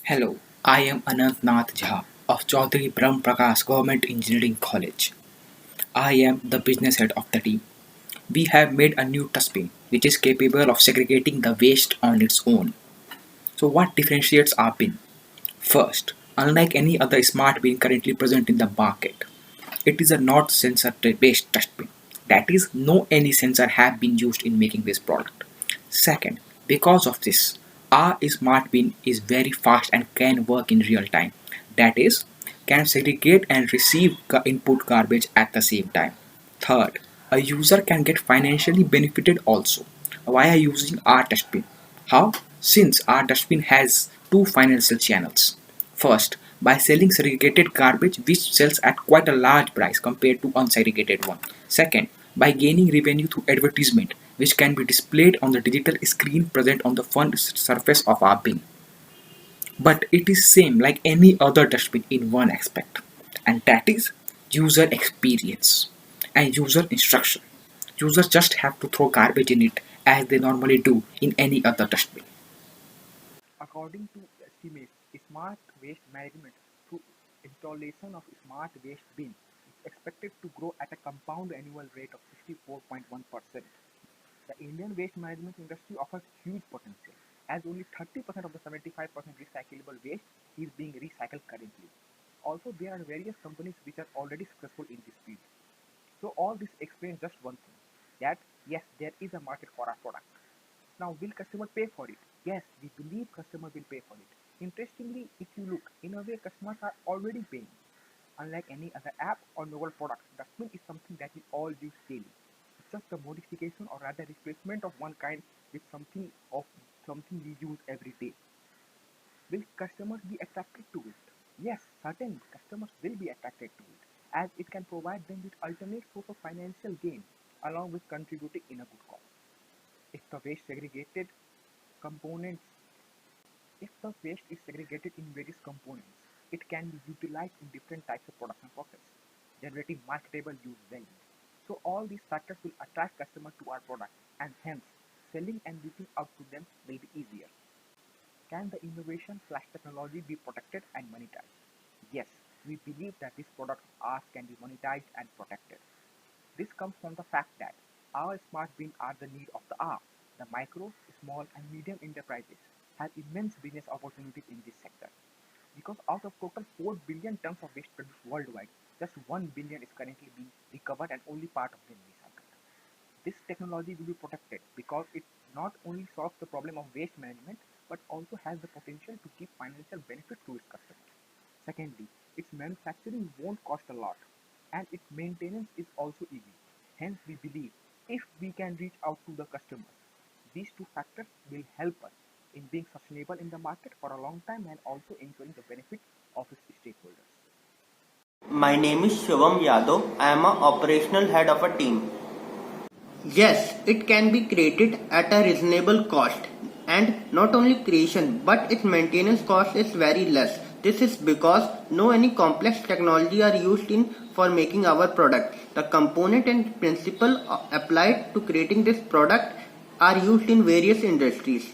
Hello, I am Anant Nath Jha of Chaudhary Brahm Prakash Government Engineering College. I am the business head of the team. We have made a new dustbin which is capable of segregating the waste on its own. So, what differentiates our bin? First, unlike any other smart bin currently present in the market, it is a not sensor based dustbin. That is, no any sensor have been used in making this product. Second, because of this, our smart bin is very fast and can work in real time. That is, can segregate and receive input garbage at the same time. Third, a user can get financially benefited also via using our dustbin. How? Since our dustbin has two financial channels. First, by selling segregated garbage which sells at quite a large price compared to unsegregated one. Second, by gaining revenue through advertisement which can be displayed on the digital screen present on the front surface of our bin. But it is same like any other dustbin in one aspect, and that is user experience and user instruction. Users just have to throw garbage in it as they normally do in any other dustbin. According to estimates, smart waste management through installation of smart waste bin is expected to grow at a compound annual rate of 64.1%. The Indian waste management industry offers huge potential, as only 30% of the 75% recyclable waste is being recycled currently. Also, there are various companies which are already successful in this field. So all this explains just one thing, that yes, there is a market for our product. Now, will customer pay for it? Yes, we believe customer will pay for it. Interestingly, if you look, in a way, customers are already paying. Unlike any other app or novel product, Dustbin is something that we all use daily. It's just a modification or rather replacement of one kind with something we use every day. Will customers be attracted to it? Yes, certainly customers will be attracted to it, as it can provide them with alternate source of financial gain along with contributing in a good cause. If the waste segregated components if the waste is segregated in various components, it can be utilized in different types of production process, generating marketable use value. So all these factors will attract customers to our product, and hence selling and reaching out to them will be easier. Can the innovation slash technology be protected and monetized? Yes, we believe that this product of ours can be monetized and protected. This comes from the fact that our smart bin are the need of the hour. The micro, small and medium enterprises have immense business opportunities in this sector. Because out of total 4 billion tons of waste produced worldwide, just 1 billion is currently being recovered and only part of them recycled. This technology will be protected because it not only solves the problem of waste management but also has the potential to give financial benefit to its customers. Secondly, its manufacturing won't cost a lot and its maintenance is also easy. Hence, we believe if we can reach out to the customers, these two factors will help us in being sustainable in the market for a long time and also ensuring the benefit of its stakeholders. My name is Shivam Yadav. I am a operational head of a team. Yes, it can be created at a reasonable cost, and not only creation but its maintenance cost is very less. This is because no any complex technology are used in for making our product. The component and principle applied to creating this product are used in various industries.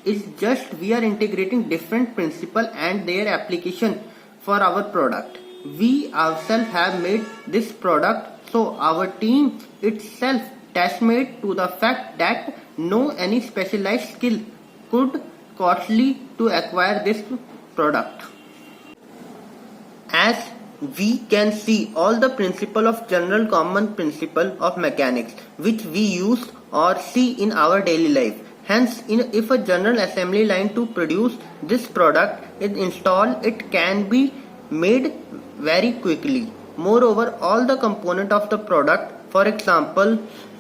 It's just we are integrating different principle and their application for our product. We ourselves have made this product, so our team itself test made to the fact that no any specialized skill could costly to acquire this product. As we can see all the principle of general common principle of mechanics which we use or see in our daily life. Hence, if a general assembly line to produce this product is installed, it can be made very quickly. Moreover, all the component of the product, for example,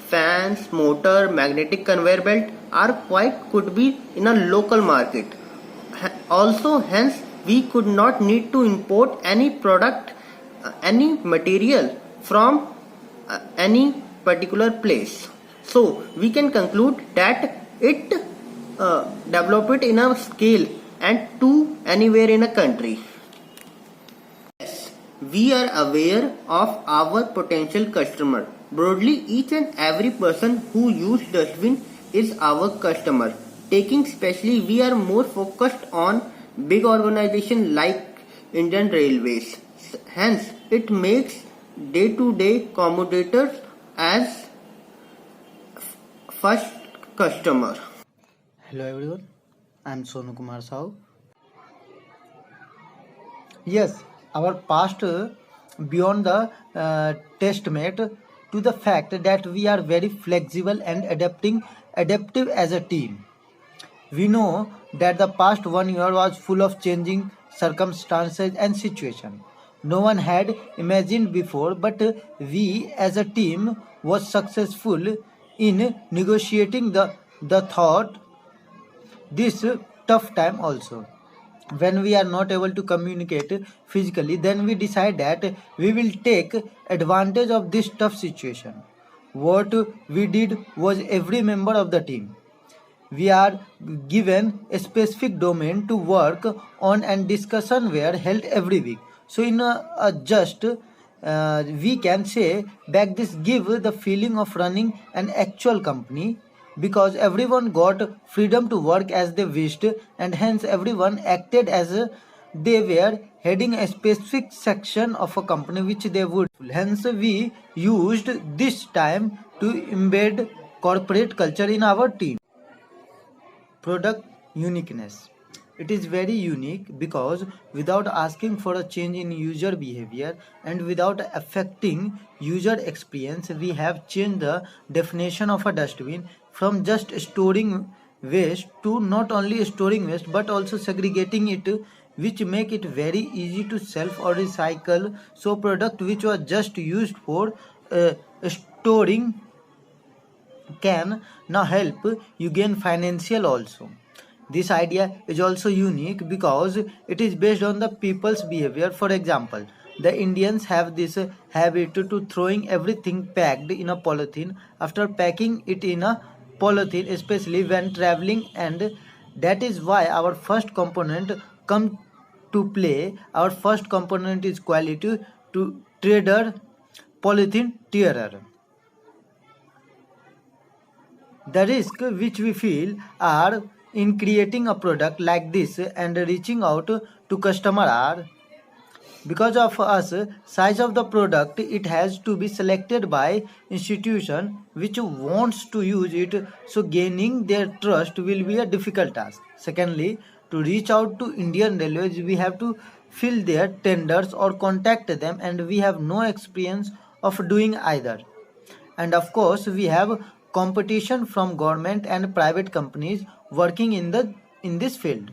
fans, motor, magnetic conveyor belt are could be in a local market. Also, hence we could not need to import any product, any material from any particular place. So we can conclude that it developed in a scale and to anywhere in a country. Yes, we are aware of our potential customer. Broadly, each and every person who uses dustbin is our customer. Taking specially, we are more focused on big organization like Indian Railways. Hence, it makes day-to-day commuters as first customer. Hello everyone, I am Sonu Kumar Sahu. Yes, our past beyond the testament to the fact that we are very flexible and adaptive as a team. We know that the past 1 year was full of changing circumstances and situations. No one had imagined before, but we as a team was successful in negotiating the thought this tough time also. When we are not able to communicate physically, then we decide that we will take advantage of this tough situation. What we did was every member of the team we are given a specific domain to work on and discussion were held every week. So in a just we can say back this give the feeling of running an actual company because everyone got freedom to work as they wished and hence everyone acted as they were heading a specific section of a company which they would. Hence we used this time to embed corporate culture in our team. Product uniqueness. It is very unique because without asking for a change in user behavior and without affecting user experience, we have changed the definition of a dustbin from just storing waste to not only storing waste but also segregating it, which make it very easy to self or recycle. So product which was just used for storing can now help you gain financial also. This idea is also unique because it is based on the people's behavior. For example, the Indians have this habit to throwing everything packed in a polythene after packing it in a polythene, especially when traveling, and that is why our first component come to play. Our first component is quality to trader polythene tearer. The risk which we feel are in creating a product like this and reaching out to customer are because of us size of the product it has to be selected by institution which wants to use it, so gaining their trust will be a difficult task. Secondly, to reach out to Indian Railways we have to fill their tenders or contact them and we have no experience of doing either. And of course we have competition from government and private companies working in this field.